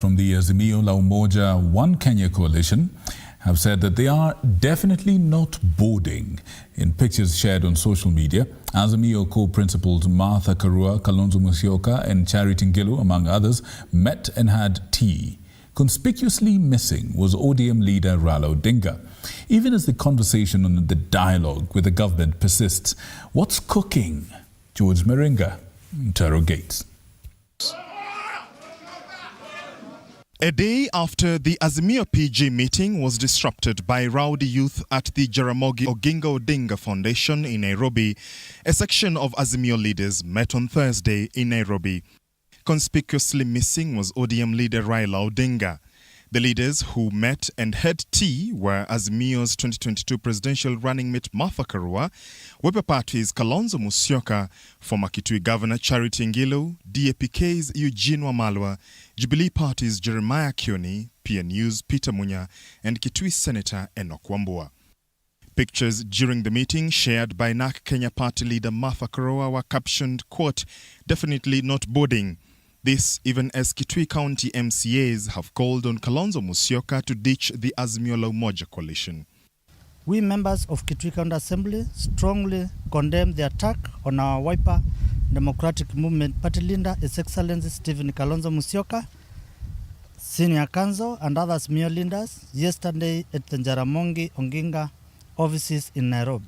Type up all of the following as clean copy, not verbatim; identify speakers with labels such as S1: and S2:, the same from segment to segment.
S1: From the Azimio La Umoja One Kenya coalition have said that they are definitely not boarding. In pictures shared on social media, Azimio co-principals Martha Karua, Kalonzo Musyoka and Charity Ngilu, among others, met and had tea. Conspicuously missing was ODM leader Raila Odinga. Even as the conversation on the dialogue with the government persists, what's cooking? George Maringa interrogates.
S2: A day after the Azimio PG meeting was disrupted by rowdy youth at the Jaramogi Oginga Odinga Foundation in Nairobi, a section of Azimio leaders met on Thursday in Nairobi. Conspicuously missing was ODM leader Raila Odinga. The leaders who met and had tea were Azimio's 2022 presidential running mate Martha Karua, Wiper Party's Kalonzo Musyoka, former Kitui Governor Charity Ngilu, DAPK's Eugene Wamalwa, Jubilee Party's Jeremiah Kioni, PNU's Peter Munya, and Kitui Senator Enoch Wambua. Pictures during the meeting shared by NARC Kenya Party leader Martha Karua were captioned, quote, "Definitely not boarding." This even as Kitui County MCAs have called on Kalonzo Musyoka to ditch the Azimio La Umoja coalition.
S3: We members of Kitui County Assembly strongly condemn the attack on our Wiper Democratic Movement Party leader, His Excellency Stephen Kalonzo Musyoka, Senior Counsel and other Azimio leaders yesterday at the Jaramogi Oginga offices in Nairobi.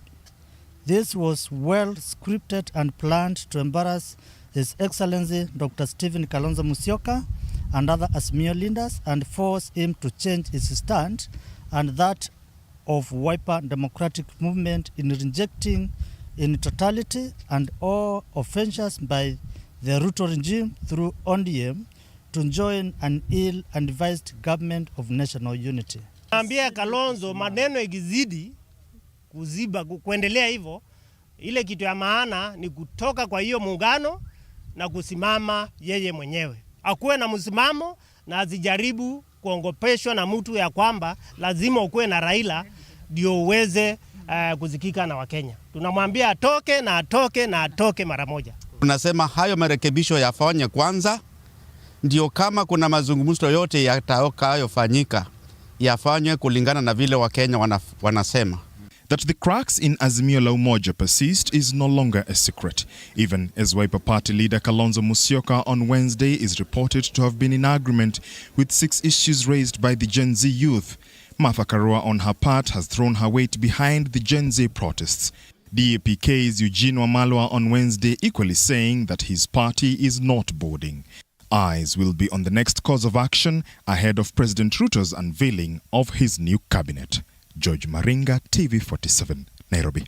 S3: This was well scripted and planned to embarrass His Excellency Dr. Stephen Kalonzo Musyoka and other Azimio leaders and force him to change his stand and that of Wiper Democratic Movement in rejecting in totality and all offenses by the Ruto regime through ODM to join an ill-advised government of national unity.
S4: Ambia Kalonzo maneno ikizidi kuziba kuendelea hivyo, ile kitu ya maana ni kutoka kwa hiyo muungano na kusimama yeye mwenyewe. Akuwe na msimamo na azijaribu kuongopeshwa na mtu ya kwamba lazima ukuwe na Raila ndio uweze kuzikika na Wakenya. Tunamwambia atoke na atoke na atoke mara moja.
S5: Tunasema hayo marekebisho yafanye kwanza, ndio kama kuna mazungumzo yote yatakayofanyika yafanywe kulingana na vile Wakenya wanasema.
S2: That the cracks in Azimio La Umoja persist is no longer a secret, even as Wiper Party leader Kalonzo Musyoka on Wednesday is reported to have been in agreement with 6 issues raised by the Gen Z youth. Martha Karua on her part has thrown her weight behind the Gen Z protests. DAPK's Eugene Wamalwa on Wednesday equally saying that his party is not boarding. Eyes will be on the next course of action ahead of President Ruto's unveiling of his new cabinet. George Maringa, TV47, Nairobi.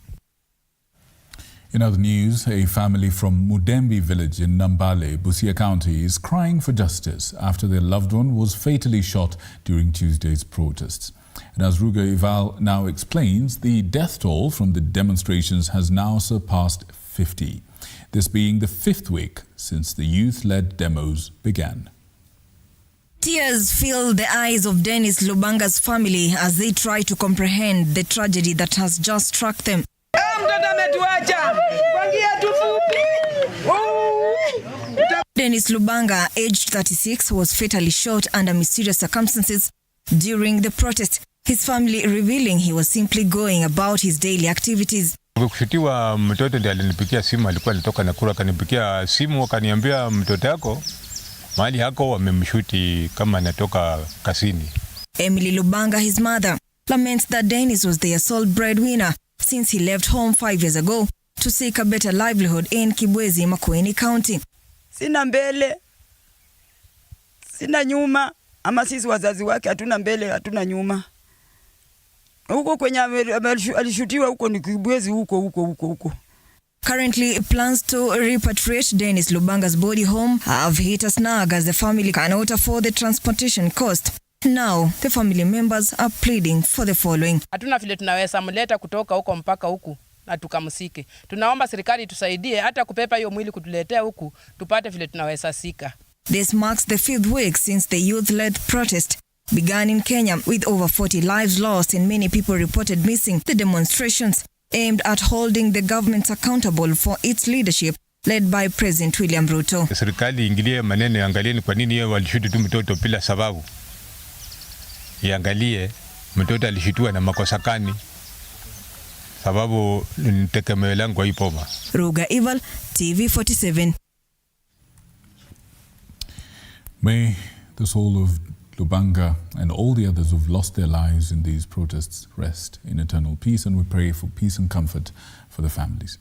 S1: In other news, a family from Mudembi village in Nambale, Busia County, is crying for justice after their loved one was fatally shot during Tuesday's protests. And as Ruga Ival now explains, the death toll from the demonstrations has now surpassed 50. This being the 5th week since the youth-led demos began.
S6: Tears fill the eyes of Dennis Lubanga's family as they try to comprehend the tragedy that has just struck them. Dennis Lubanga, aged 36, was fatally shot under mysterious circumstances during the protest. His family revealing he was simply going about his daily activities.
S7: Kushutiwa mtoto ndiye alinipigia simu, alikuwa anatoka Nakuru, akanipigia simu akaniambia mtoto yako mahali hako wamemshuti kama anatoka kasini.
S6: Emily Lubanga, his mother, laments that Dennis was their sole breadwinner since he left home 5 years ago to seek a better livelihood in Kibwezi, Makueni County.
S8: Sina mbele, sina nyuma, ama sisi wazazi wake hatuna mbele, hatuna nyuma. Huko kwenye alishutiwa huko ni Kibwezi huko.
S6: Currently, plans to repatriate Dennis Lubanga's body home have hit a snag as the family cannot afford the transportation cost. Now, the family members are pleading for the following.
S9: Hatuna vile tunaweza mleta kutoka huko mpaka huku na tukamsike. Tunaomba serikali tusaidie hata kupepa hiyo mwili kutuletea huku tupate vile tunaweza sika.
S6: This marks the 5th week since the youth-led protest began in Kenya, with over 40 lives lost and many people reported missing. The demonstrations aimed at holding the government accountable for its leadership led by President William Ruto.
S7: Serikali ingilie maneno, angalieni kwa nini yeye walishuti tu mtoto bila sababu. Iangalie mtoto alishutua na makosa gani, sababu nitegemeo langu haipoma.
S6: Ruga Ival, TV47.
S1: May the soul of Lubanga and all the others who've lost their lives in these protests rest in eternal peace, and we pray for peace and comfort for the families.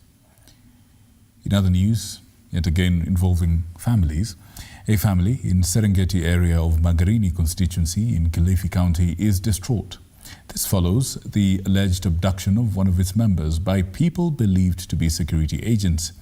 S1: In other news, yet again involving families, a family in Serengeti area of Magarini constituency in Kilifi County is distraught. This follows the alleged abduction of one of its members by people believed to be security agents.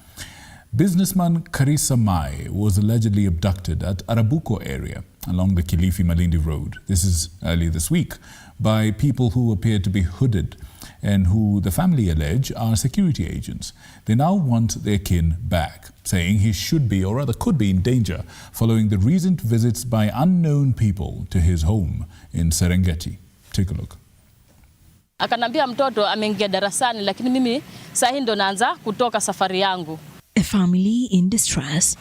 S1: Businessman Karisa Mai was allegedly abducted at Arabuko area along the Kilifi-Malindi Road. This is early this week by people who appear to be hooded and who the family allege are security agents. They now want their kin back, saying he should be or rather could be in danger following the recent visits by unknown people to his home in Serengeti. Take a look.
S10: Akanambia mtoto ameingia darasani, lakini mimi sahi ndo naanza kutoka safari yangu.
S11: A family in distress.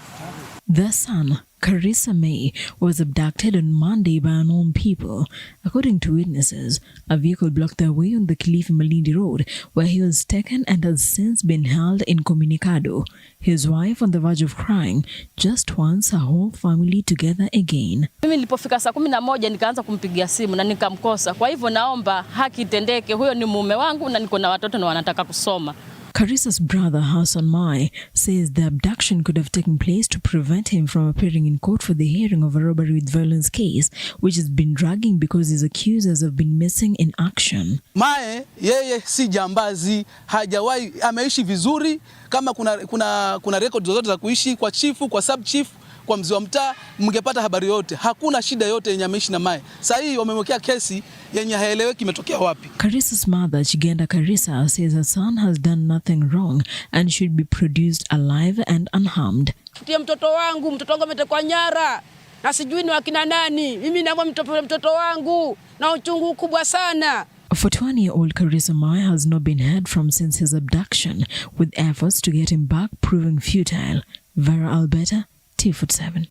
S11: Their son, Karisa May, was abducted on Monday by unknown people. According to witnesses, a vehicle blocked their way on the Kilifi-Malindi Road, where he was taken and has since been held incommunicado. His wife on the verge of crying just wants her whole family together again.
S10: Mimi nilipofika saa 11 nikaanza kumpigia simu na nikamkosa. Kwa hivyo naomba haki itendeke. Huyo ni mume wangu na niko na watoto na wanataka kusoma.
S11: Karisa's brother Hassan Mai says the abduction could have taken place to prevent him from appearing in court for the hearing of a robbery with violence case, which has been dragging because his accusers have been missing in action.
S12: Mae, yeye si jambazi, hajawahi, ameishi vizuri. Kama kuna record zozote za kuishi kwa chifu, kwa sub chief, kwa mzee wa mtaa, mngepata habari yote. Hakuna shida yote yenye ameishi na Mae. Sasa hii wamemwekea kesi yenye haeleweki imetokea wapi.
S11: Karisa's mother, Chigenda Karisa, says her son has done nothing wrong and should be produced alive and unharmed.
S9: Mtoto wangu ametekwa nyara na sijui ni wakina nani. Mimi naomba mtoto wangu na uchungu kubwa sana.
S11: A 41-year-old Karisa Mai has not been heard from since his abduction, with efforts to get him back proving futile. Vera Alberta, TV47.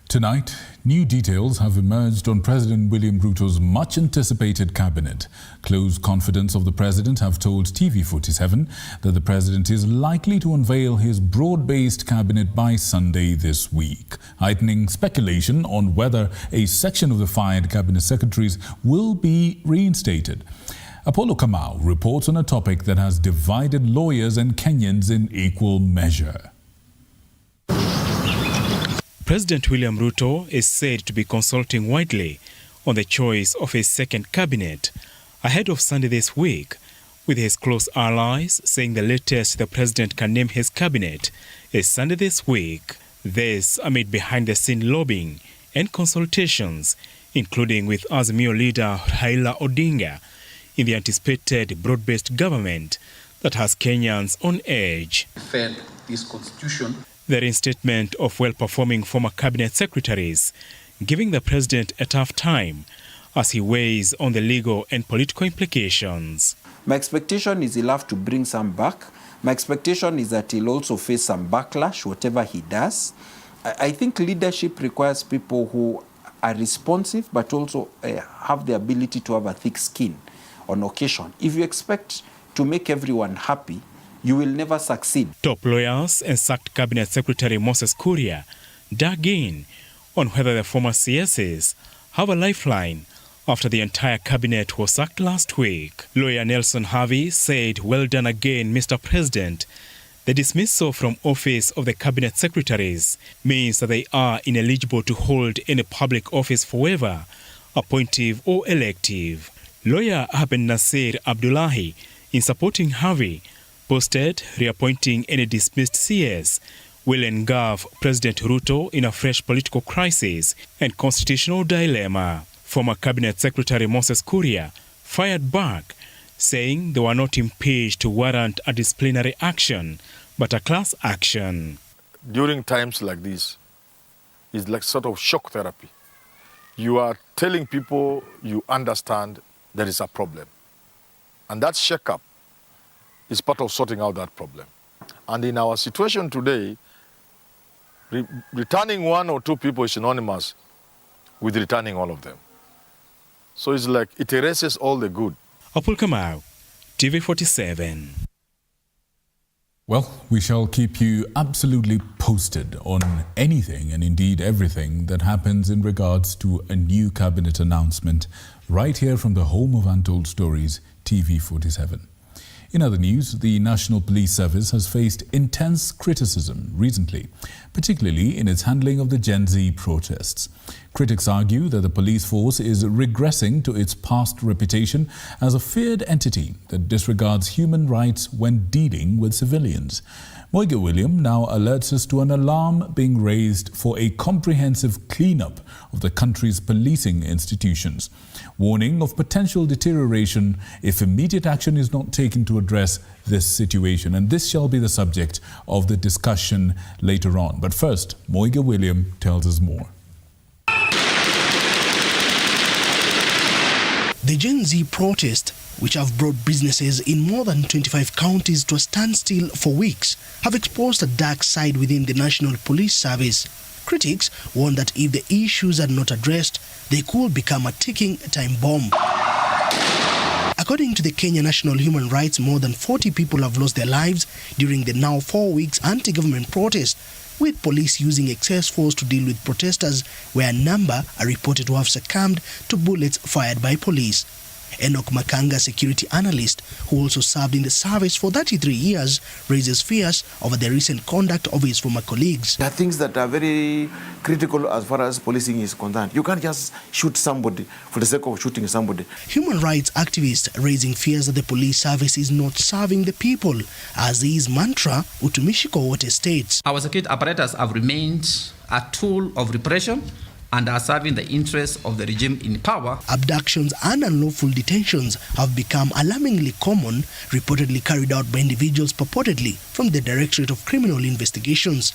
S1: Tonight, new details have emerged on President William Ruto's much-anticipated cabinet. Close confidants of the president have told TV47 that the president is likely to unveil his broad-based cabinet by Sunday this week, heightening speculation on whether a section of the fired cabinet secretaries will be reinstated. Apollo Kamau reports on a topic that has divided lawyers and Kenyans in equal measure.
S13: President William Ruto is said to be consulting widely on the choice of his second cabinet ahead of Sunday this week, with his close allies saying the latest the president can name his cabinet is Sunday this week. This amid behind-the-scene lobbying and consultations, including with Azimio leader Raila Odinga, in the anticipated broad-based government that has Kenyans on edge.
S14: Fed this constitution.
S13: The reinstatement of well-performing former cabinet secretaries, giving the president a tough time as he weighs on the legal and political implications.
S15: My expectation is he'll have to bring some back. My expectation is that he'll also face some backlash, whatever he does. I think leadership requires people who are responsive, but also have the ability to have a thick skin on occasion. If you expect to make everyone happy, you will never succeed.
S13: Top lawyers and sacked Cabinet Secretary Moses Kuria dug in on whether the former CSs have a lifeline after the entire cabinet was sacked last week. Lawyer Nelson Harvey said, "Well done again, Mr. President. The dismissal from office of the cabinet secretaries means that they are ineligible to hold any public office forever, appointive or elective." Lawyer Haben Nasir Abdullahi, in supporting Harvey, posted reappointing any dismissed CS will engulf President Ruto in a fresh political crisis and constitutional dilemma. Former Cabinet Secretary Moses Kuria fired back, saying they were not impeached to warrant a disciplinary action, but a class action.
S16: During times like this, it's like sort of shock therapy. You are telling people you understand there is a problem. And that shake-up is part of sorting out that problem. And in our situation today, returning one or two people is synonymous with returning all of them. So it's like it erases all the good.
S13: Apul Kamau, TV47.
S1: Well, we shall keep you absolutely posted on anything and indeed everything that happens in regards to a new cabinet announcement right here from the home of Untold Stories, TV47. In other news, the National Police Service has faced intense criticism recently, particularly in its handling of the Gen Z protests. Critics argue that the police force is regressing to its past reputation as a feared entity that disregards human rights when dealing with civilians. Moiga William now alerts us to an alarm being raised for a comprehensive cleanup of the country's policing institutions, warning of potential deterioration if immediate action is not taken to address this situation. And this shall be the subject of the discussion later on. But first, Moiga William tells us more.
S17: The Gen Z protest, which have brought businesses in more than 25 counties to a standstill for weeks, have exposed a dark side within the National Police Service. Critics warn that if the issues are not addressed, they could become a ticking time bomb. According to the Kenya National Human Rights, more than 40 people have lost their lives during the now 4 weeks anti-government protest, with police using excess force to deal with protesters, where a number are reported to have succumbed to bullets fired by police. Enoch Makanga, security analyst who also served in the service for 33 years, raises fears over the recent conduct of his former colleagues.
S18: There are things that are very critical as far as policing is concerned. You can't just shoot somebody for the sake of shooting somebody.
S17: Human rights activists raising fears that the police service is not serving the people, as his mantra, Utumishi kwa wote, states.
S19: Our security apparatus have remained a tool of repression and are serving the interests of the regime in power.
S17: Abductions and unlawful detentions have become alarmingly common, reportedly carried out by individuals purportedly from the Directorate of Criminal Investigations.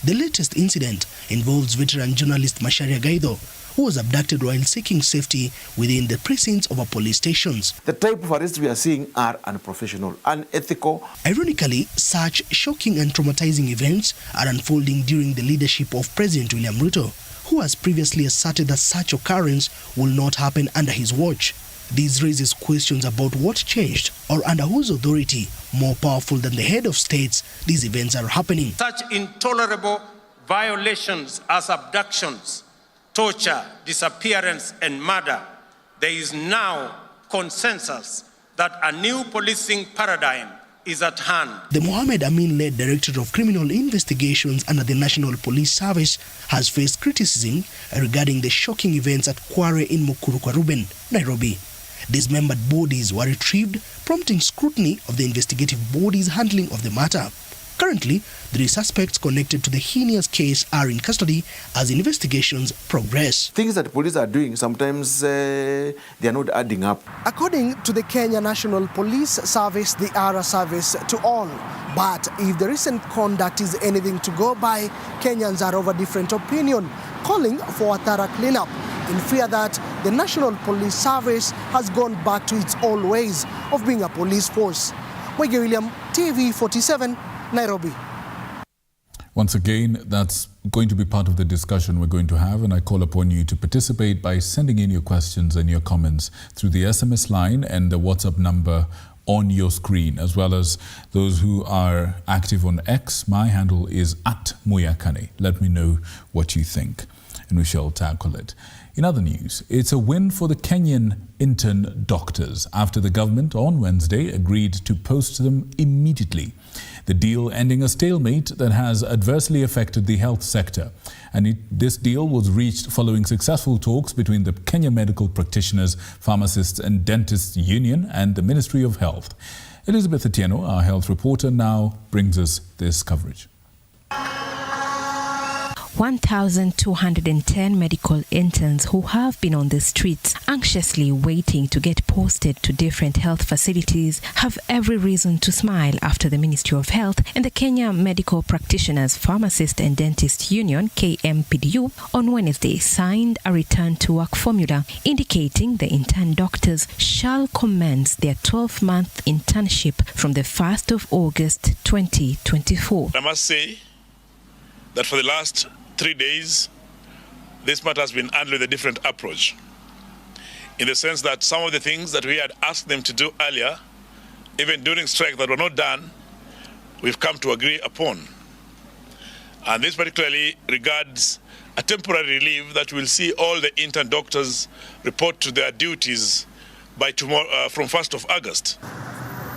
S17: The latest incident involves veteran journalist Macharia Gaido, who was abducted while seeking safety within the precincts of our police stations.
S18: The type of arrests we are seeing are unprofessional, unethical.
S17: Ironically, such shocking and traumatizing events are unfolding during the leadership of President William Ruto, who has previously asserted that such occurrence will not happen under his watch. This raises questions about what changed or under whose authority, more powerful than the head of states, these events are happening.
S20: Such intolerable violations as abductions, torture, disappearance, and murder, there is now consensus that a new policing paradigm is at hand.
S17: The Mohammed Amin-led Directorate of Criminal Investigations under the National Police Service has faced criticism regarding the shocking events at Kware in Mukuru kwa Ruben, Nairobi. Dismembered bodies were retrieved, prompting scrutiny of the investigative body's handling of the matter. Currently, 3 suspects connected to the heinous case are in custody as investigations progress.
S18: Things that police are doing, sometimes they are not adding up.
S21: According to the Kenya National Police Service, they are a service to all. But if the recent conduct is anything to go by, Kenyans are of a different opinion, calling for a thorough cleanup, in fear that the National Police Service has gone back to its old ways of being a police force. Moiga William, TV47, Nairobi.
S1: Once again, that's going to be part of the discussion we're going to have, and I call upon you to participate by sending in your questions and your comments through the SMS line and the WhatsApp number on your screen, as well as those who are active on X. My handle is @Muyakane. Let me know what you think, and we shall tackle it. In other news, it's a win for the Kenyan intern doctors after the government on Wednesday agreed to post them immediately. The deal ending a stalemate that has adversely affected the health sector. And this deal was reached following successful talks between the Kenya Medical Practitioners, Pharmacists and Dentists Union and the Ministry of Health. Elizabeth Atieno, our health reporter, now brings us this coverage.
S3: 1,210 medical interns who have been on the streets anxiously waiting to get posted to different health facilities have every reason to smile after the Ministry of Health and the Kenya Medical Practitioners, Pharmacist and Dentist Union, KMPDU, on Wednesday signed a return-to-work formula indicating the intern doctors shall commence their 12-month internship from the 1st of August 2024.
S22: I must say that for the last 3 days, this matter has been handled with a different approach, in the sense that some of the things that we had asked them to do earlier, even during strike, that were not done, we've come to agree upon. And this particularly regards a temporary relief that will see all the intern doctors report to their duties by tomorrow, from 1st of August.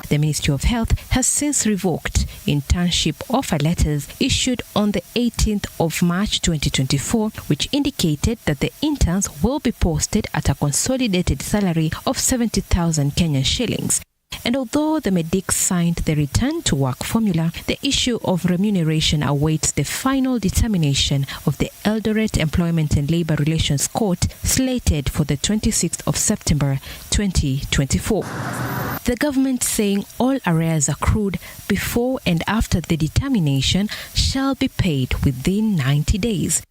S3: The Ministry of Health has since revoked internship offer letters issued on the 18th of March 2024, which indicated that the interns will be posted at a consolidated salary of 70,000 Kenyan shillings. And although the medics signed the return-to-work formula, the issue of remuneration awaits the final determination of the Eldoret Employment and Labor Relations Court, slated for the 26th of September 2024. The government saying all arrears accrued before and after the determination shall be paid within 90 days.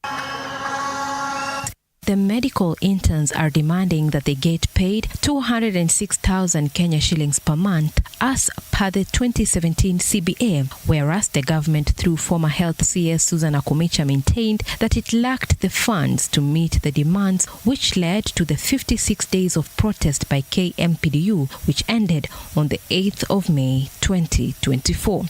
S3: The medical interns are demanding that they get paid 206,000 Kenya shillings per month as per the 2017 CBA, whereas the government through former Health CS Susan Akumicha maintained that it lacked the funds to meet the demands, which led to the 56 days of protest by KMPDU, which ended on the 8th of May 2024.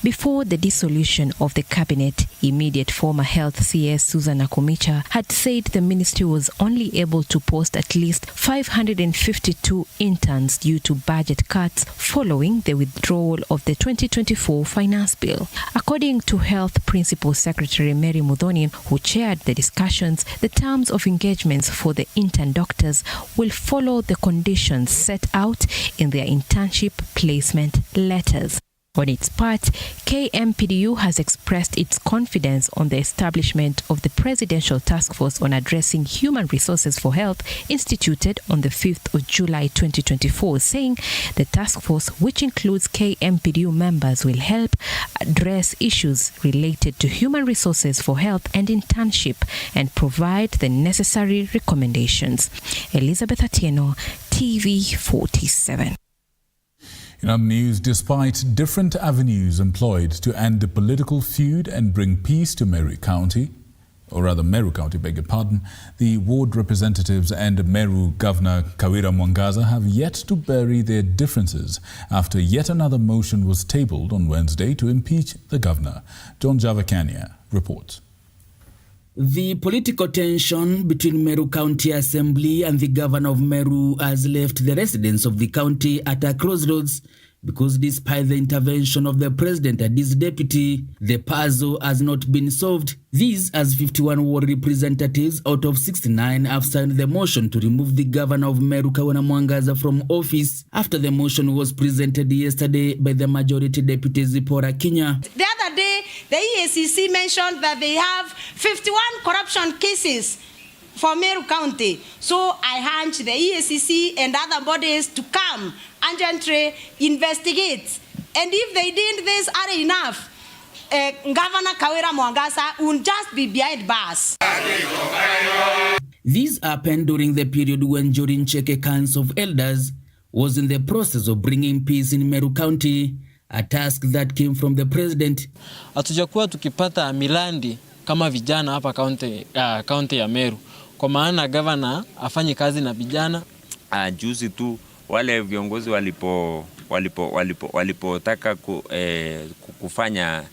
S3: Before the dissolution of the cabinet, immediate former Health CS Susan Akumicha had said the ministry was only able to post at least 552 interns due to budget cuts following the withdrawal of the 2024 finance bill. According to Health Principal Secretary Meru, who chaired the discussions, the terms of engagements for the intern doctors will follow the conditions set out in their internship placement letters. On its part, KMPDU has expressed its confidence on the establishment of the Presidential Task Force on Addressing Human Resources for Health, instituted on the 5th of July 2024, saying the task force, which includes KMPDU members, will help address issues related to human resources for health and internship and provide the necessary recommendations. Elizabeth Atieno, TV47.
S1: In other news, despite different avenues employed to end the political feud and bring peace to Meru County, the ward representatives and Meru Governor Kawira Mwangaza have yet to bury their differences after yet another motion was tabled on Wednesday to impeach the governor. John Javakania reports.
S23: The political tension between Meru County Assembly and the governor of Meru has left the residents of the county at a crossroads because despite the intervention of the president and his deputy, the puzzle has not been solved. These as 51 ward representatives out of 69 have signed the motion to remove the governor of Meru Kawira Mwangaza from office after the motion was presented yesterday by the majority deputy Zipporah Kenya.
S24: The other day, the EACC mentioned that they have 51 corruption cases for Meru County. So I urge the EACC and other bodies to come urgently investigate. And if they didn't, this are enough. Governor Kawira Mwangaza will just be behind bars.
S23: This happened during the period when Jorin Cheke Council of Elders was in the process of bringing peace in Meru County, a task that came from the president.
S25: Hatujakuwa tukipata milandi kama vijana hapa kaunti ya Meru. Kwa maana governor afanye kazi na vijana.
S26: Juzi tu wale viongozi walipotaka kufanya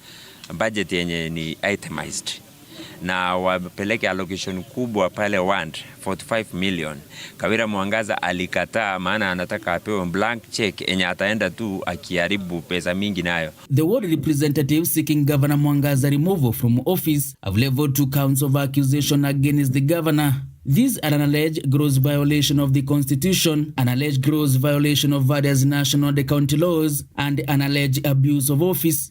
S26: budget yenye ni itemized na wapeleke allocation kubwa pale 45 million. Kawira Mwangaza alikataa, maana anataka apewe blank check enye ataenda tu akiharibu pesa mingi nayo.
S23: The ward representatives seeking Governor Mwangaza removal from office have leveled 2 counts of accusation against the governor. These are an alleged gross violation of the Constitution, an alleged gross violation of various national and county laws, and an alleged abuse of office.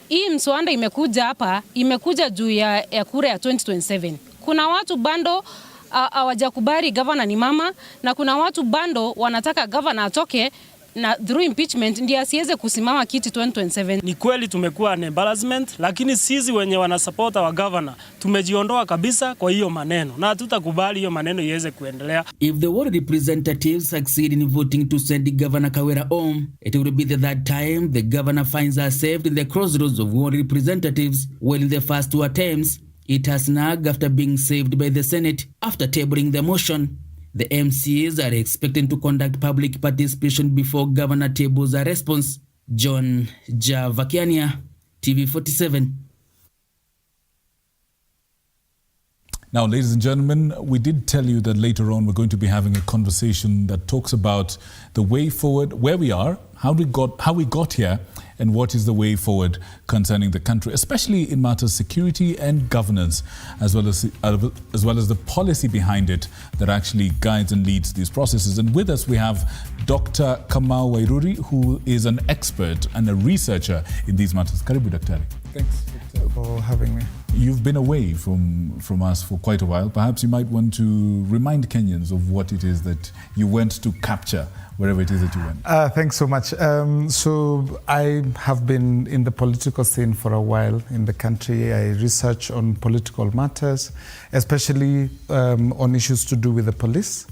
S2: Hii mswada imekuja hapa, imekuja juu ya kura ya 2027. Kuna watu bando hawajakubali governor ni mama, na kuna watu bando wanataka governor atoke na through impeachment ndiye asiweze kusimama kiti 2027.
S4: Ni kweli tumekuwa na embarrassment, lakini sisi wenye wanasupport wa governor tumejiondoa kabisa kwa hiyo maneno na hatutakubali hiyo maneno iweze kuendelea.
S23: If the ward representatives succeed in voting to send the Governor Kawira home, it will be the third time the governor finds herself in the crossroads of ward representatives, while in the first two attempts it has snagged after being saved by the Senate after tabling the motion. The MCAs are expecting to conduct public participation before Governor tables a response. John Javakiania, TV47.
S1: Now, ladies and gentlemen, we did tell you that later on we're going to be having a conversation that talks about the way forward, where we are, how we got here, and what is the way forward concerning the country, especially in matters security and governance, as well as the policy behind it that actually guides and leads these processes. And with us we have Dr. Kamau Wairuri, who is an expert and a researcher in these matters. Karibu, Daktari.
S5: Thanks for having me.
S1: You've been away from us for quite a while. Perhaps you might want to remind Kenyans of what it is that you went to capture wherever it is that you went.
S5: Thanks so much. So I have been in the political scene for a while in the country. I research on political matters, especially on issues to do with the police.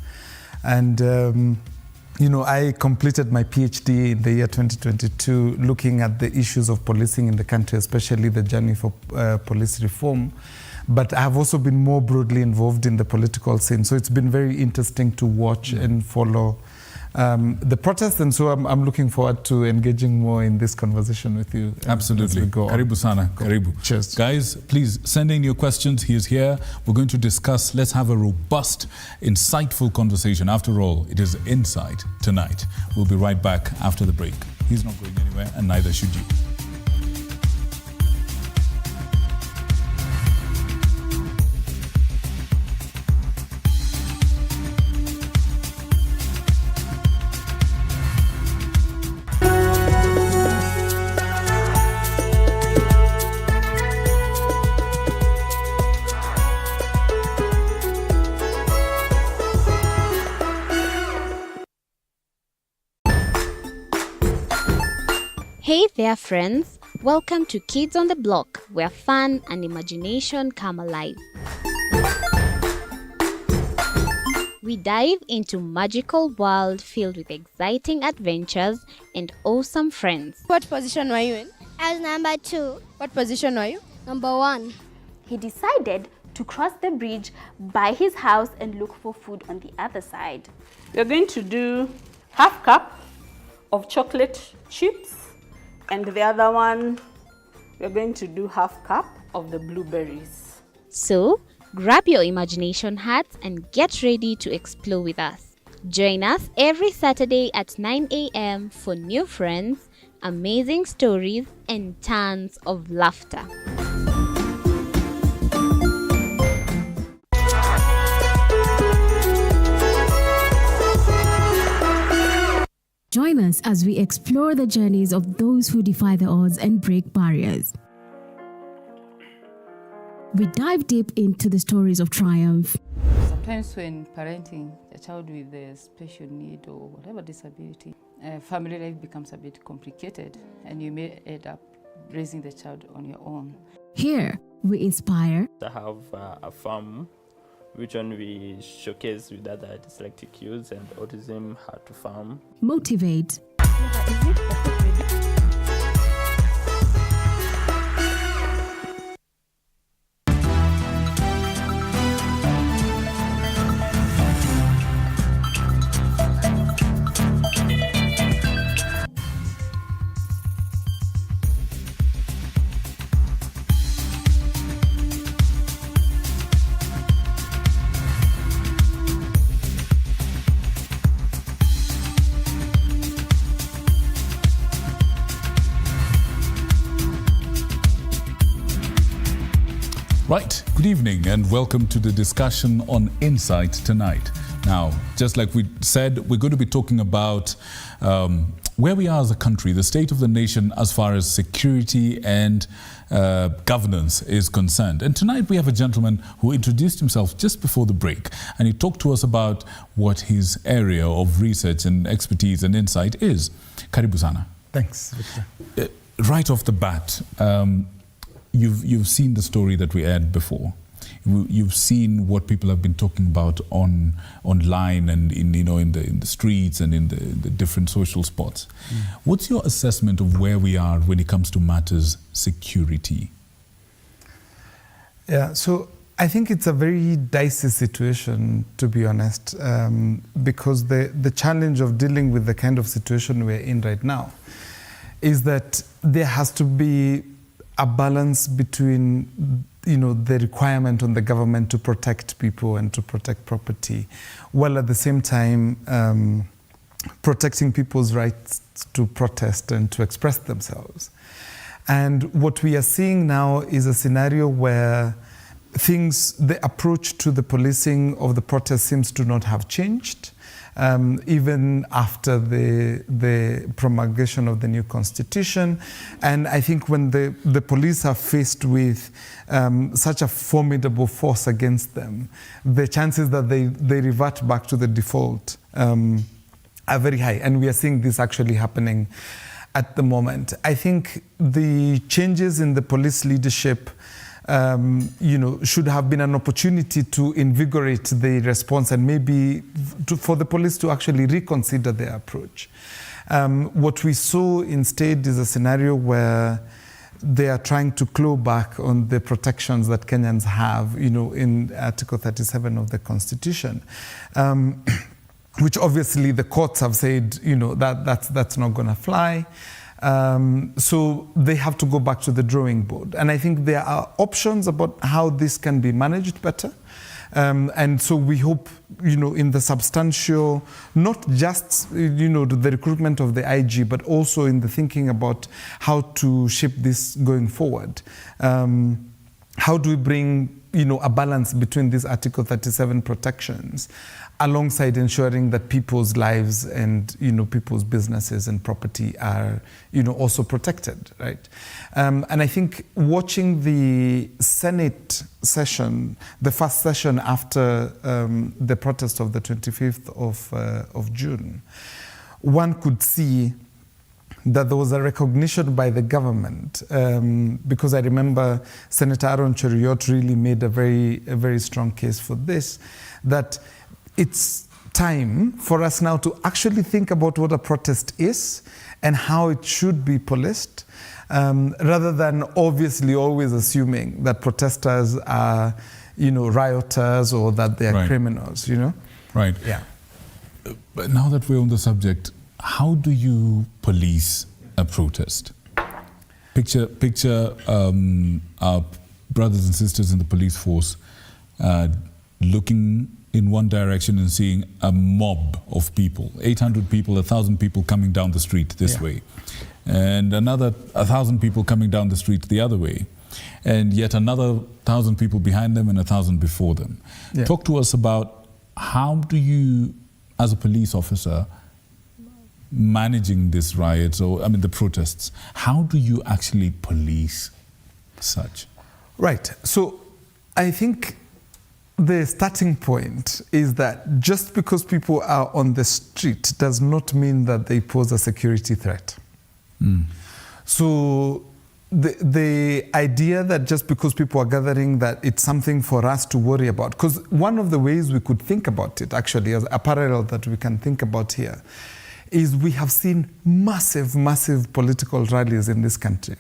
S5: And I completed my PhD in the year 2022 looking at the issues of policing in the country, especially the journey for police reform. But I have also been more broadly involved in the political scene. So it's been very interesting to watch and follow the protests. And so I'm looking forward to engaging more in this conversation with you.
S1: Absolutely. Karibu sana. Karibu.
S5: Cheers.
S1: Guys, please send in your questions. He is here. We're going to discuss. Let's have a robust, insightful conversation. After all, it is Insight tonight. We'll be right back after the break. He's not going anywhere, and neither should you.
S6: Hey there friends, welcome to Kids on the Block, where fun and imagination come alive. We dive into magical world filled with exciting adventures and awesome friends.
S7: What position were you in?
S8: I was number 2.
S7: What position were you?
S8: Number 1.
S27: He decided to cross the bridge by his house and look for food on the other side.
S28: We're going to do half cup of chocolate chips, and the other one, we're going to do half cup of the blueberries.
S6: So, grab your imagination hats and get ready to explore with us. Join us every Saturday at 9 a.m. for new friends, amazing stories, and tons of laughter.
S29: Join us as we explore the journeys of those who defy the odds and break barriers. We dive deep into the stories of triumph.
S30: Sometimes when parenting a child with a special need or whatever disability, family life becomes a bit complicated and you may end up raising the child on your own.
S29: Here, we inspire.
S31: I have a farm which one we showcase with other dyslexic youths and autism how to farm.
S29: Motivate.
S1: Right, good evening and welcome to the discussion on Insight tonight. Now, just like we said, we're going to be talking about where we are as a country, the state of the nation as far as security and governance is concerned. And tonight we have a gentleman who introduced himself just before the break, and he talked to us about what his area of research and expertise and insight is. Karibu sana.
S5: Thanks, Victor.
S1: Right off the bat, you've seen the story that we aired before. You've seen what people have been talking about online and in the streets and in the different social spots. What's your assessment of where we are when it comes to matters security?
S5: Yeah, so I think it's a very dicey situation, to be honest, because the challenge of dealing with the kind of situation we're in right now is that there has to be a balance between the requirement on the government to protect people and to protect property, while at the same time protecting people's rights to protest and to express themselves. And what we are seeing now is a scenario where the approach to the policing of the protest seems to not have changed, even after the promulgation of the new constitution. And I think when the police are faced with such a formidable force against them, the chances that they revert back to the default are very high. And we are seeing this actually happening at the moment. I think the changes in the police leadership should have been an opportunity to invigorate the response and maybe for the police to actually reconsider their approach. What we saw instead is a scenario where they are trying to claw back on the protections that Kenyans have, in Article 37 of the Constitution, which obviously the courts have said, that's not going to fly. So they have to go back to the drawing board. And I think there are options about how this can be managed better. And so we hope, in the substantial, not just, the recruitment of the IG, but also in the thinking about how to shape this going forward. How do we bring, a balance between these Article 37 protections alongside ensuring that people's lives and, people's businesses and property are, also protected, right? And I think watching the Senate session, the first session after the protest of the 25th of June, one could see that there was a recognition by the government, because I remember Senator Aaron Cheruiyot really made a very strong case for this, that it's time for us now to actually think about what a protest is and how it should be policed, rather than obviously always assuming that protesters are, rioters or that they are criminals,
S1: Right.
S5: Yeah.
S1: But now that we're on the subject, how do you police a protest? Picture our brothers and sisters in the police force looking in one direction and seeing a mob of people, 800 people, 1,000 people coming down the street this way, and another 1,000 people coming down the street the other way, and yet another 1,000 people behind them and 1,000 before them. Yeah. Talk to us about how do you, as a police officer, managing these riots, the protests, how do you actually police such?
S5: Right. So I think the starting point is that just because people are on the street does not mean that they pose a security threat. So the idea that just because people are gathering that it's something for us to worry about, because one of the ways we could think about it actually as a parallel that we can think about here is we have seen massive political rallies in this country.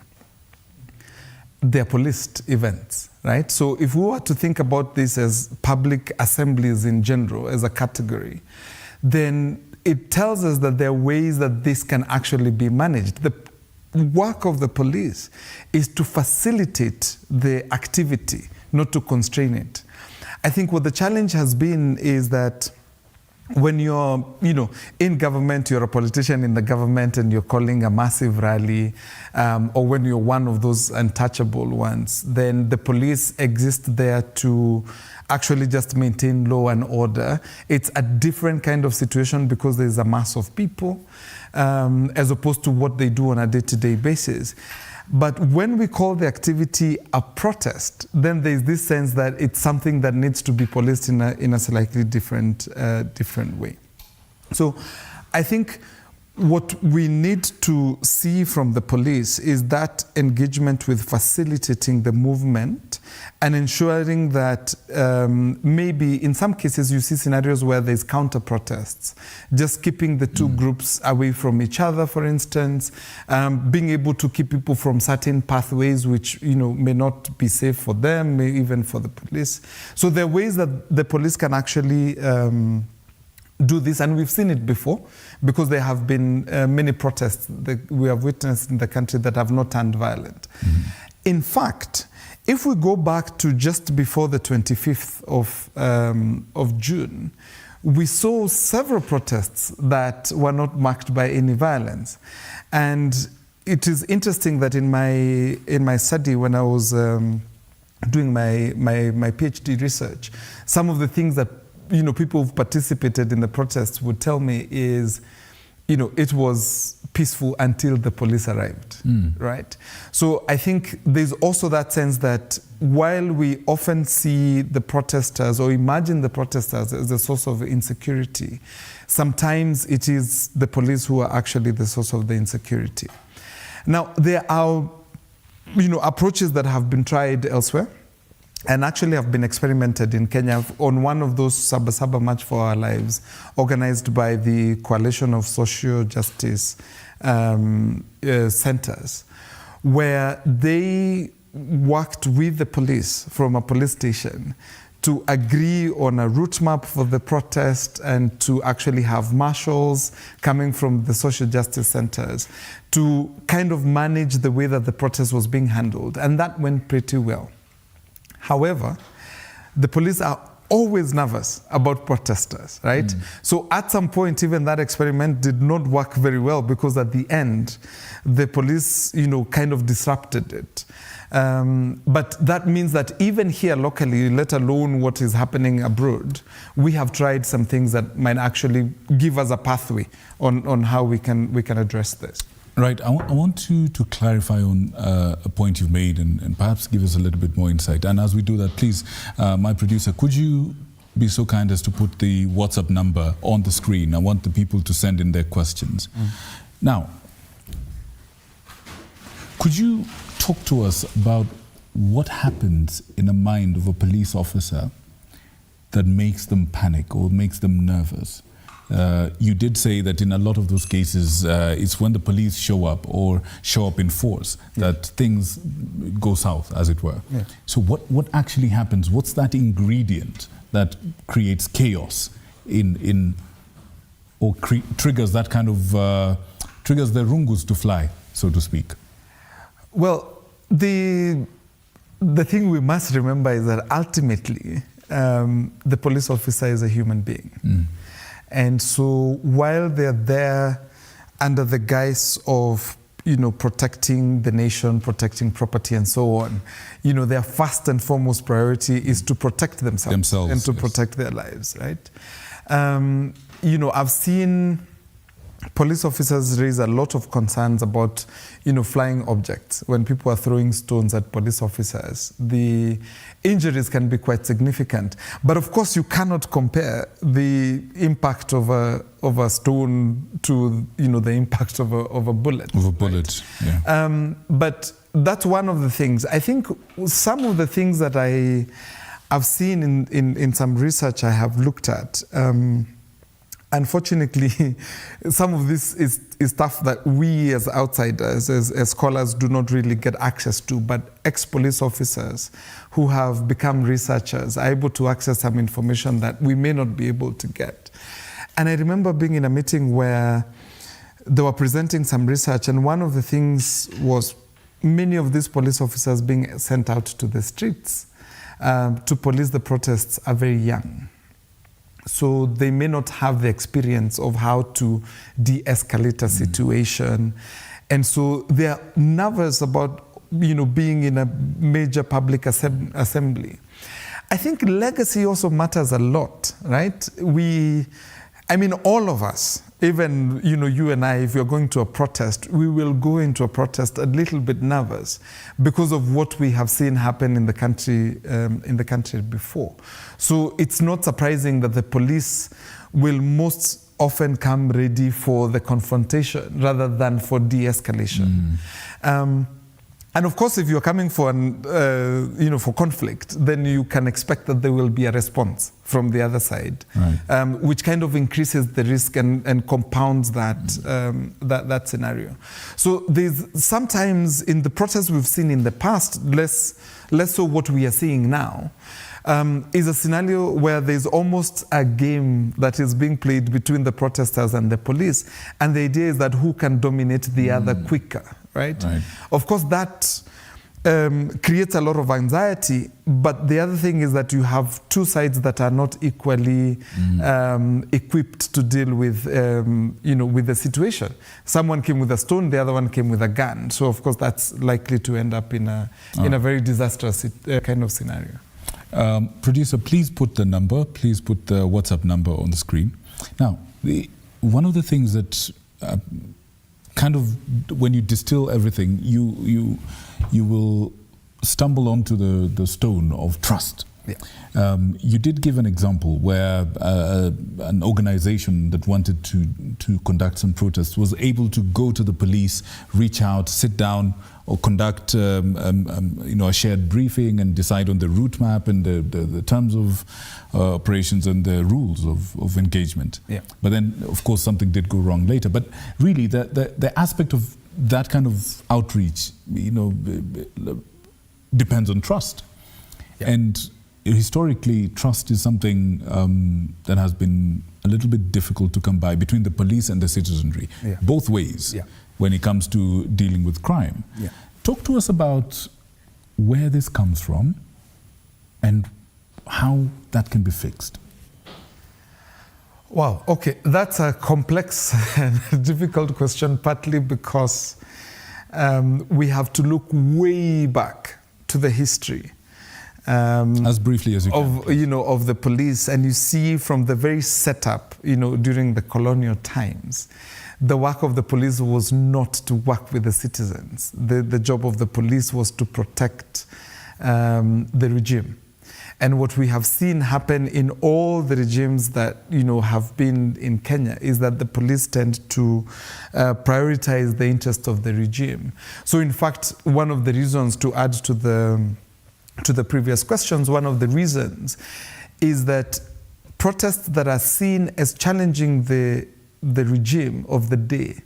S5: They're policed events, right? So if we were to think about this as public assemblies in general, as a category, then it tells us that there are ways that this can actually be managed. The work of the police is to facilitate the activity, not to constrain it. I think what the challenge has been is that when you're, in government, you're a politician in the government and you're calling a massive rally, or when you're one of those untouchable ones, then the police exist there to actually just maintain law and order. It's a different kind of situation because there's a mass of people, as opposed to what they do on a day-to-day basis. But when we call the activity a protest, then there's this sense that it's something that needs to be policed in a slightly different way. So I think what we need to see from the police is that engagement with facilitating the movement and ensuring that maybe in some cases you see scenarios where there's counter protests, just keeping the two groups away from each other, for instance, being able to keep people from certain pathways which may not be safe for them, may even for the police. So there are ways that the police can actually do this, and we've seen it before because there have been many protests that we have witnessed in the country that have not turned violent. In fact, if we go back to just before the 25th of June, we saw several protests that were not marked by any violence. And it is interesting that in my study, when I was doing my PhD research, some of the things that people who've participated in the protests would tell me is, it was peaceful until the police arrived, right? So I think there's also that sense that while we often see the protesters or imagine the protesters as a source of insecurity, sometimes it is the police who are actually the source of the insecurity. Now, there are, approaches that have been tried elsewhere and actually have been experimented in Kenya on one of those Saba March for Our Lives, organized by the Coalition of Social Justice Centers, where they worked with the police from a police station to agree on a route map for the protest and to actually have marshals coming from the social justice centers to kind of manage the way that the protest was being handled. And that went pretty well. However, the police are always nervous about protesters, right? So at some point, even that experiment did not work very well because at the end, the police, kind of disrupted it. But that means that even here locally, let alone what is happening abroad, we have tried some things that might actually give us a pathway on how we can address this.
S1: Right. I want you to clarify on a point you've made and perhaps give us a little bit more insight. And as we do that, please, my producer, could you be so kind as to put the WhatsApp number on the screen? I want the people to send in their questions. Now, could you talk to us about what happens in the mind of a police officer that makes them panic or makes them nervous? You did say that in a lot of those cases, it's when the police show up or show up in force that things go south, as it were. So what actually happens? What's that ingredient that creates chaos or triggers that kind of, triggers the rungus to fly, so to speak?
S5: Well, the thing we must remember is that ultimately, the police officer is a human being. And so while they're there under the guise of, protecting the nation, protecting property and so on, their first and foremost priority is to protect themselves and to protect their lives, right? I've seen police officers raise a lot of concerns about, flying objects. When people are throwing stones at police officers, the injuries can be quite significant. But of course, you cannot compare the impact of a stone to, the impact of a bullet.
S1: Of a bullet, right?
S5: Yeah. But that's one of the things. I think some of the things that I've seen in some research I have looked at, unfortunately, some of this is stuff that we as outsiders, as scholars, do not really get access to, but ex-police officers who have become researchers are able to access some information that we may not be able to get. And I remember being in a meeting where they were presenting some research, and one of the things was many of these police officers being sent out to the streets to police the protests are very young. So they may not have the experience of how to de-escalate a situation. And so they are nervous about, being in a major public assembly. I think legacy also matters a lot, right? All of us, even, you and I, if you're going to a protest, we will go into a protest a little bit nervous because of what we have seen happen in the country before. So it's not surprising that the police will most often come ready for the confrontation rather than for de-escalation. And of course, if you're coming for for conflict, then you can expect that there will be a response from the other side, which kind of increases the risk and compounds that scenario. So there's sometimes in the protests we've seen in the past, less so what we are seeing now, is a scenario where there's almost a game that is being played between the protesters and the police, and the idea is that who can dominate the other quicker. Right? Of course, that creates a lot of anxiety, but the other thing is that you have two sides that are not equally equipped to deal with, with the situation. Someone came with a stone, the other one came with a gun. So, of course, that's likely to end up in a very disastrous kind of scenario.
S1: Producer, please put the WhatsApp number on the screen. Now, one of the things that kind of, when you distill everything, you will stumble onto the stone of trust. Yeah. You did give an example where an organization that wanted to conduct some protests was able to go to the police, reach out, sit down, or conduct a shared briefing and decide on the route map and the terms of operations and the rules of engagement. Yeah. But then, of course, something did go wrong later. But really, the aspect of that kind of outreach, depends on trust. Yeah. And historically, trust is something that has been a little bit difficult to come by between the police and the citizenry, both ways, when it comes to dealing with crime. Yeah. Talk to us about where this comes from and how that can be fixed.
S5: Wow, okay, that's a complex and difficult question, partly because we have to look way back to the history.
S1: As briefly as you can.
S5: Of the police, and you see from the very setup, during the colonial times, the work of the police was not to work with the citizens. The job of the police was to protect the regime. And what we have seen happen in all the regimes that have been in Kenya is that the police tend to prioritize the interest of the regime. So in fact, one of the reasons, to add to the previous questions, one of the reasons is that protests that are seen as challenging the regime of the day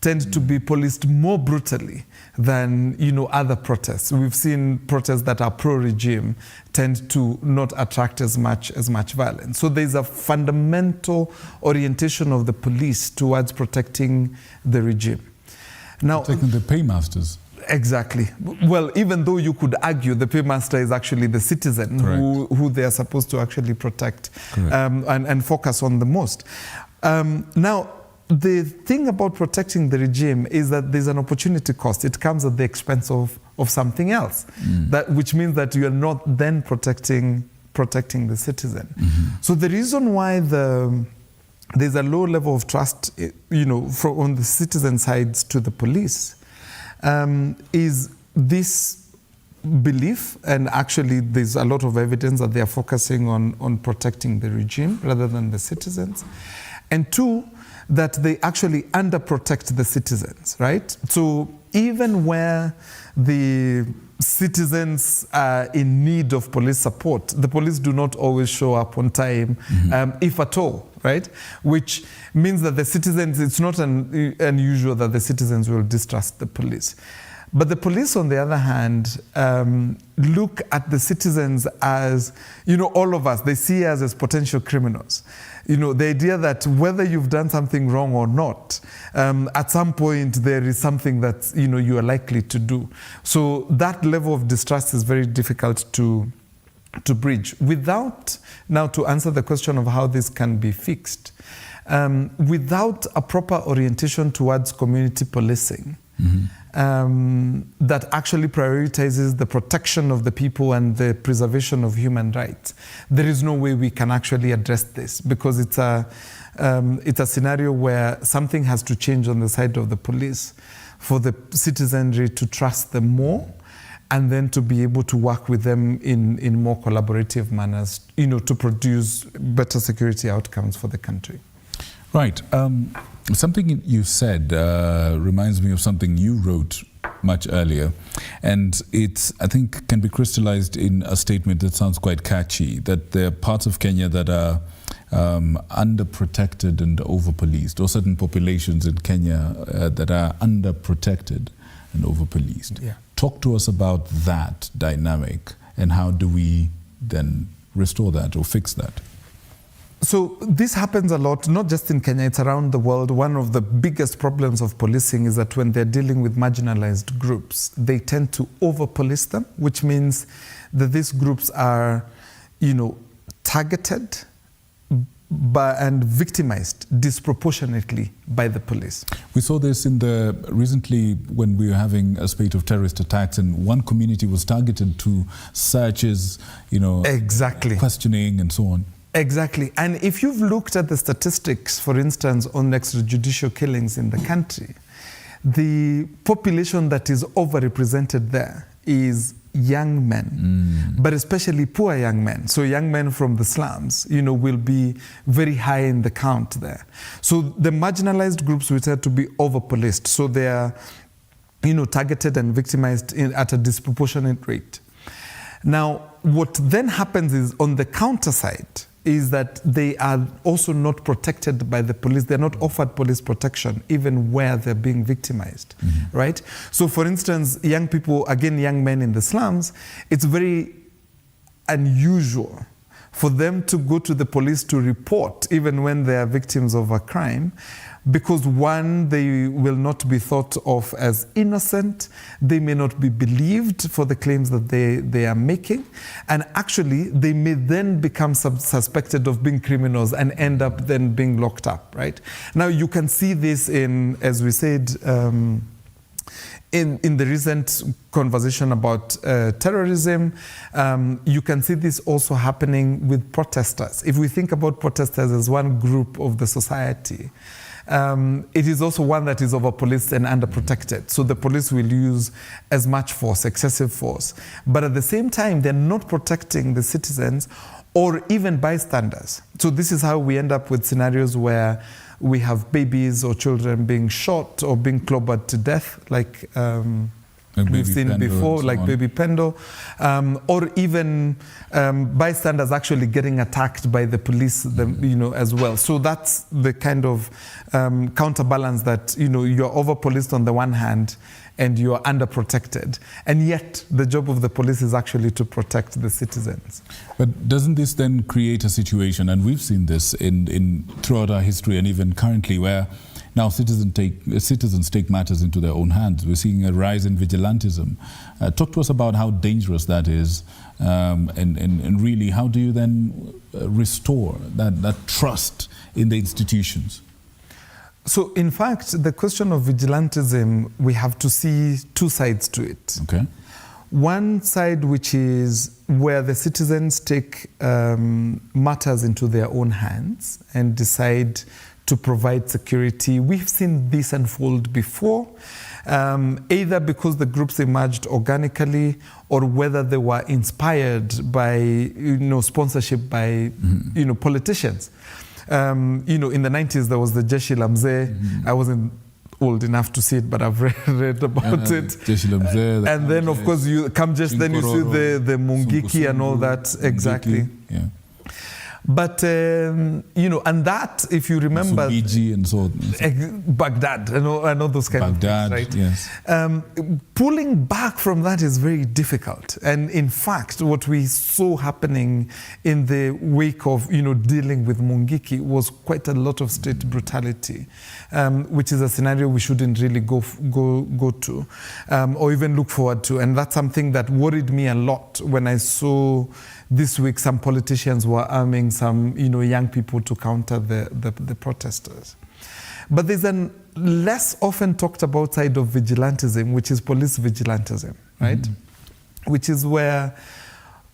S5: tend to be policed more brutally than other protests. We've seen protests that are pro-regime tend to not attract as much violence. So there's a fundamental orientation of the police towards protecting the regime. Now,
S1: protecting the paymasters.
S5: Exactly. Well, even though you could argue the paymaster is actually the citizen who they are supposed to actually protect and focus on the most. Now, the thing about protecting the regime is that there's an opportunity cost. It comes at the expense of something else, which means that you are not then protecting the citizen. So the reason why there's a low level of trust, on the citizen sides to the police, is this belief, and actually there's a lot of evidence that they are focusing on protecting the regime rather than the citizens. And two, that they actually underprotect the citizens, right? So even where the citizens are in need of police support, the police do not always show up on time, if at all, right? Which means that the citizens, it's not unusual that the citizens will distrust the police. But the police, on the other hand, look at the citizens as, all of us, they see us as potential criminals. The idea that whether you've done something wrong or not, at some point there is something that, you are likely to do. So that level of distrust is very difficult to bridge. Without, now to answer the question of how this can be fixed, without a proper orientation towards community policing, that actually prioritizes the protection of the people and the preservation of human rights, there is no way we can actually address this, because it's a scenario where something has to change on the side of the police for the citizenry to trust them more, and then to be able to work with them in more collaborative manners, to produce better security outcomes for the country.
S1: Right. Something you said reminds me of something you wrote much earlier, and it's, I think, can be crystallized in a statement that sounds quite catchy, that there are parts of Kenya that are underprotected and over-policed, or certain populations in Kenya that are underprotected and over-policed.
S5: Yeah.
S1: Talk to us about that dynamic, and how do we then restore that or fix that?
S5: So this happens a lot, not just in Kenya, it's around the world. One of the biggest problems of policing is that when they're dealing with marginalized groups, they tend to over-police them, which means that these groups are, targeted and victimized disproportionately by the police.
S1: We saw this recently when we were having a spate of terrorist attacks, and one community was targeted to searches,
S5: exactly,
S1: questioning and so on.
S5: Exactly. And if you've looked at the statistics, for instance, on extrajudicial killings in the country, the population that is overrepresented there is young men, but especially poor young men. So young men from the slums, will be very high in the count there. So the marginalized groups will tend to be over-policed. So they are, targeted and victimized at a disproportionate rate. Now, what then happens is, on the counter side, is that they are also not protected by the police. They're not offered police protection, even where they're being victimized, right? So for instance, young people, again, young men in the slums, it's very unusual for them to go to the police to report, even when they are victims of a crime, because one, they will not be thought of as innocent, they may not be believed for the claims that they are making, and actually they may then become suspected of being criminals and end up then being locked up, right? Now you can see this in, as we said, in the recent conversation about terrorism, you can see this also happening with protesters. If we think about protesters as one group of the society, it is also one that is over-policed and underprotected. So the police will use as much force, excessive force. But at the same time, they're not protecting the citizens or even bystanders. So this is how we end up with scenarios where we have babies or children being shot or being clobbered to death, like we've seen before, like baby Pendo, or even bystanders actually getting attacked by the police, as well. So that's the kind of counterbalance that, you're over-policed on the one hand and you are underprotected. And yet the job of the police is actually to protect the citizens.
S1: But doesn't this then create a situation, and we've seen this throughout our history and even currently, where now citizens take matters into their own hands. We're seeing a rise in vigilantism. Talk to us about how dangerous that is, and really, how do you then restore that trust in the institutions?
S5: So, in fact, the question of vigilantism, we have to see two sides to it.
S1: Okay.
S5: One side, which is where the citizens take matters into their own hands and decide to provide security. We've seen this unfold before, either because the groups emerged organically or whether they were inspired by, sponsorship by, politicians. In the 90s, there was the Jeshi la Mzee. I wasn't old enough to see it, but I've read about it.
S1: Jeshi la Mzee.
S5: And then, of course, you come just then you see the Mungiki and all that. Exactly.
S1: Yeah.
S5: But, and that, if you remember...
S1: Subiji and so
S5: Baghdad, I know those kind of things, right?
S1: Yes.
S5: Pulling back from that is very difficult. And in fact, what we saw happening in the wake of, dealing with Mungiki was quite a lot of state brutality, which is a scenario we shouldn't really go to or even look forward to. And that's something that worried me a lot when I saw this week some politicians were arming some, young people to counter the protesters. But there's a less often talked about side of vigilantism, which is police vigilantism, right? Which is where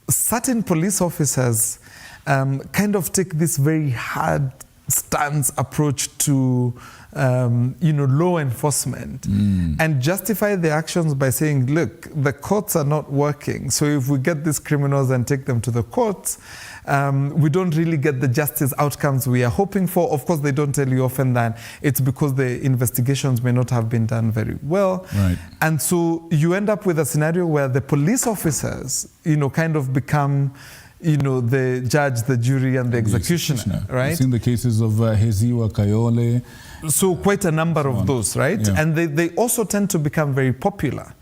S5: certain police officers kind of take this very hard stance approach to law enforcement and justify their actions by saying, look, the courts are not working. So if we get these criminals and take them to the courts, we don't really get the justice outcomes we are hoping for. Of course, they don't tell you often that it's because the investigations may not have been done very well.
S1: Right.
S5: And so you end up with a scenario where the police officers, kind of become the judge, the jury, and the executioner, right?
S1: We've seen the cases of Heziwa Kayole.
S5: So quite a number of those, right?
S1: Yeah.
S5: And they also tend to become very popular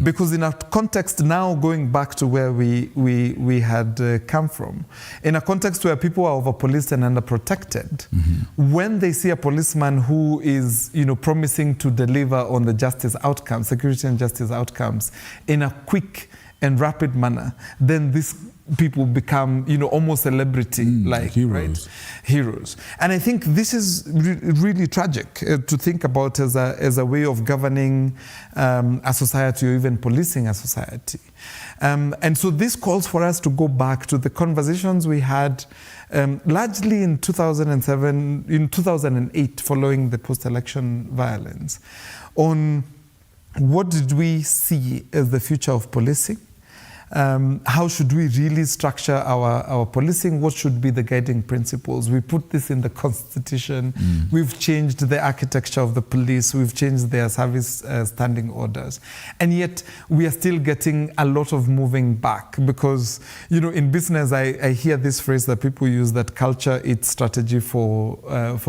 S5: because in a context now going back to where we had come from, in a context where people are over-policed and under-protected, when they see a policeman who is, promising to deliver on the justice outcomes, security and justice outcomes, in a quick and rapid manner, then these people become, almost celebrity-like,
S1: heroes.
S5: Right? Heroes. And I think this is really tragic to think about as a way of governing a society or even policing a society. And so this calls for us to go back to the conversations we had largely in 2008, following the post-election violence, on what did we see as the future of policing? How should we really structure our policing? What should be the guiding principles? We put this in the Constitution. We've changed the architecture of the police. We've changed their service standing orders. And yet we are still getting a lot of moving back because, in business, I hear this phrase that people use, that culture eats strategy for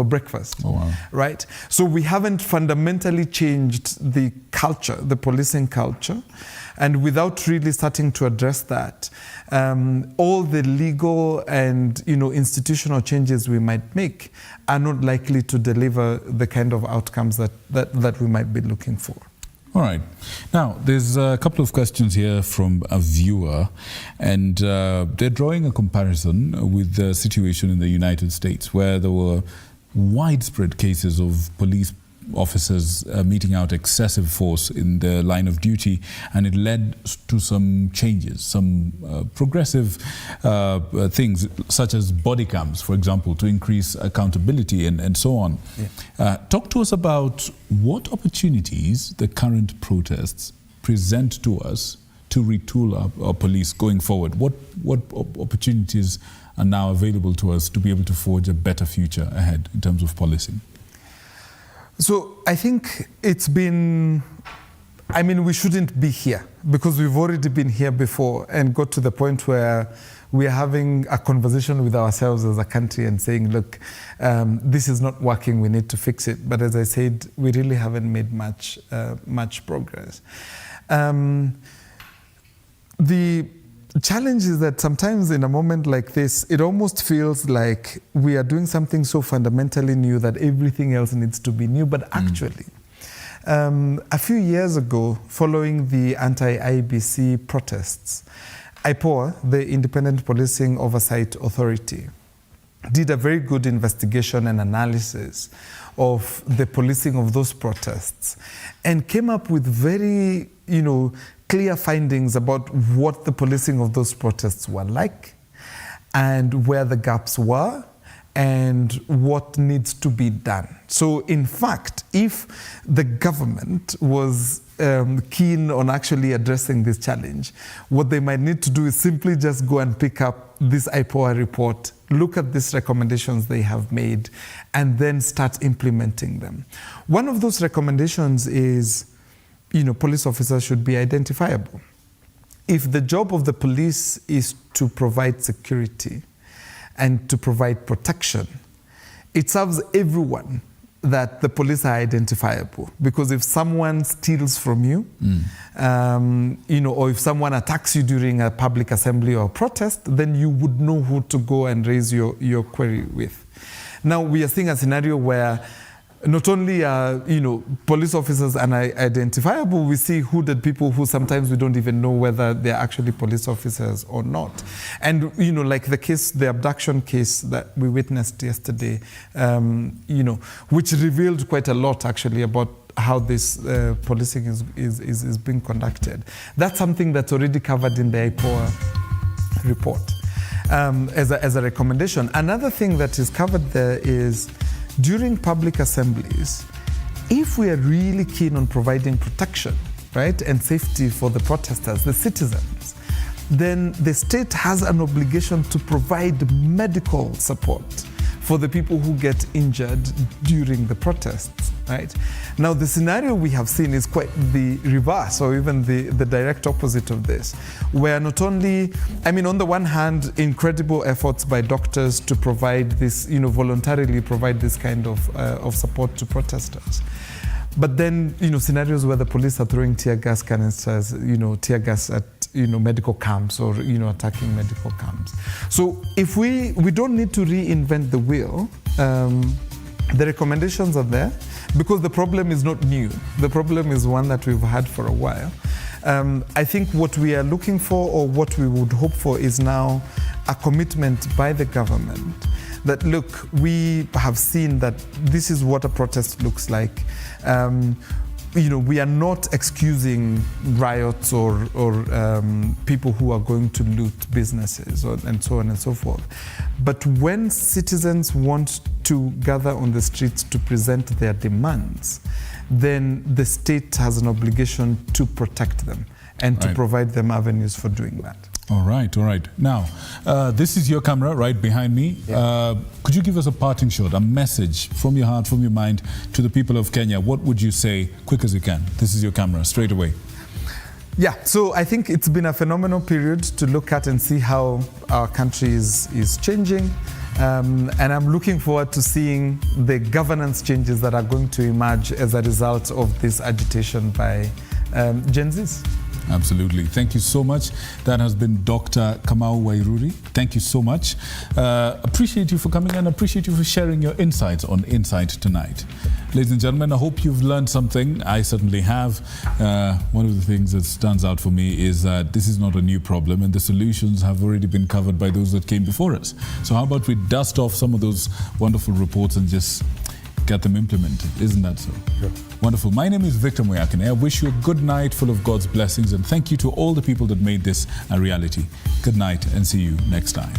S5: breakfast.
S1: Oh, wow.
S5: Right? So we haven't fundamentally changed the culture, the policing culture. And without really starting to address that, all the legal and institutional changes we might make are not likely to deliver the kind of outcomes that we might be looking for.
S1: All right. Now, there's a couple of questions here from a viewer, and they're drawing a comparison with the situation in the United States, where there were widespread cases of police officers meting out excessive force in the line of duty, and it led to some changes, some progressive things, such as body cams, for example, to increase accountability and so on. Yeah. Talk to us about what opportunities the current protests present to us to retool our police going forward. What opportunities are now available to us to be able to forge a better future ahead in terms of policing?
S5: So I think it's been, we shouldn't be here because we've already been here before and got to the point where we are having a conversation with ourselves as a country and saying, look, this is not working, we need to fix it. But as I said, we really haven't made much progress. The challenge is that sometimes in a moment like this, it almost feels like we are doing something so fundamentally new that everything else needs to be new. But actually, a few years ago, following the anti-IBC protests, IPOA, the Independent Policing Oversight Authority, did a very good investigation and analysis of the policing of those protests and came up with very, clear findings about what the policing of those protests were like and where the gaps were and what needs to be done. So in fact, if the government was keen on actually addressing this challenge, what they might need to do is simply just go and pick up this IPOA report, look at these recommendations they have made, and then start implementing them. One of those recommendations is, police officers should be identifiable. If the job of the police is to provide security and to provide protection, it serves everyone that the police are identifiable. Because if someone steals from you, or if someone attacks you during a public assembly or protest, then you would know who to go and raise your query with. Now, we are seeing a scenario where not only are, police officers unidentifiable, we see hooded people who sometimes we don't even know whether they're actually police officers or not. And, like the abduction case that we witnessed yesterday, which revealed quite a lot actually about how this policing is being conducted. That's something that's already covered in the IPOA report as a recommendation. Another thing that is covered there is during public assemblies, if we are really keen on providing protection, right, and safety for the protesters, the citizens, then the state has an obligation to provide medical support for the people who get injured during the protests, right? Now, the scenario we have seen is quite the reverse, or even the direct opposite of this, where not only, on the one hand, incredible efforts by doctors to provide this, voluntarily provide this kind of support to protesters. But then, scenarios where the police are throwing tear gas canisters, tear gas at, medical camps or, attacking medical camps. So if we don't need to reinvent the wheel, the recommendations are there because the problem is not new. The problem is one that we've had for a while. I think what we are looking for, or what we would hope for, is now a commitment by the government that, look, we have seen that this is what a protest looks like. We are not excusing riots or people who are going to loot businesses and so on and so forth. But when citizens want to gather on the streets to present their demands, then the state has an obligation to protect them and to provide them avenues for doing that.
S1: All right. Now, this is your camera right behind me. Yeah. Could you give us a parting shot, a message from your heart, from your mind to the people of Kenya? What would you say, quick as you can? This is your camera, straight away.
S5: Yeah, so I think it's been a phenomenal period to look at and see how our country is changing. And I'm looking forward to seeing the governance changes that are going to emerge as a result of this agitation by Gen Zs.
S1: Absolutely. Thank you so much. That has been Dr. Kamau Wairuri. Thank you so much. Appreciate you for coming and appreciate you for sharing your insights on Insight tonight. Ladies and gentlemen, I hope you've learned something. I certainly have. One of the things that stands out for me is that this is not a new problem and the solutions have already been covered by those that came before us. So how about we dust off some of those wonderful reports and just get them implemented. Isn't that so? Sure. Wonderful. My name is Victor Muyakane. I wish you a good night full of God's blessings, and thank you to all the people that made this a reality. Good night and see you next time.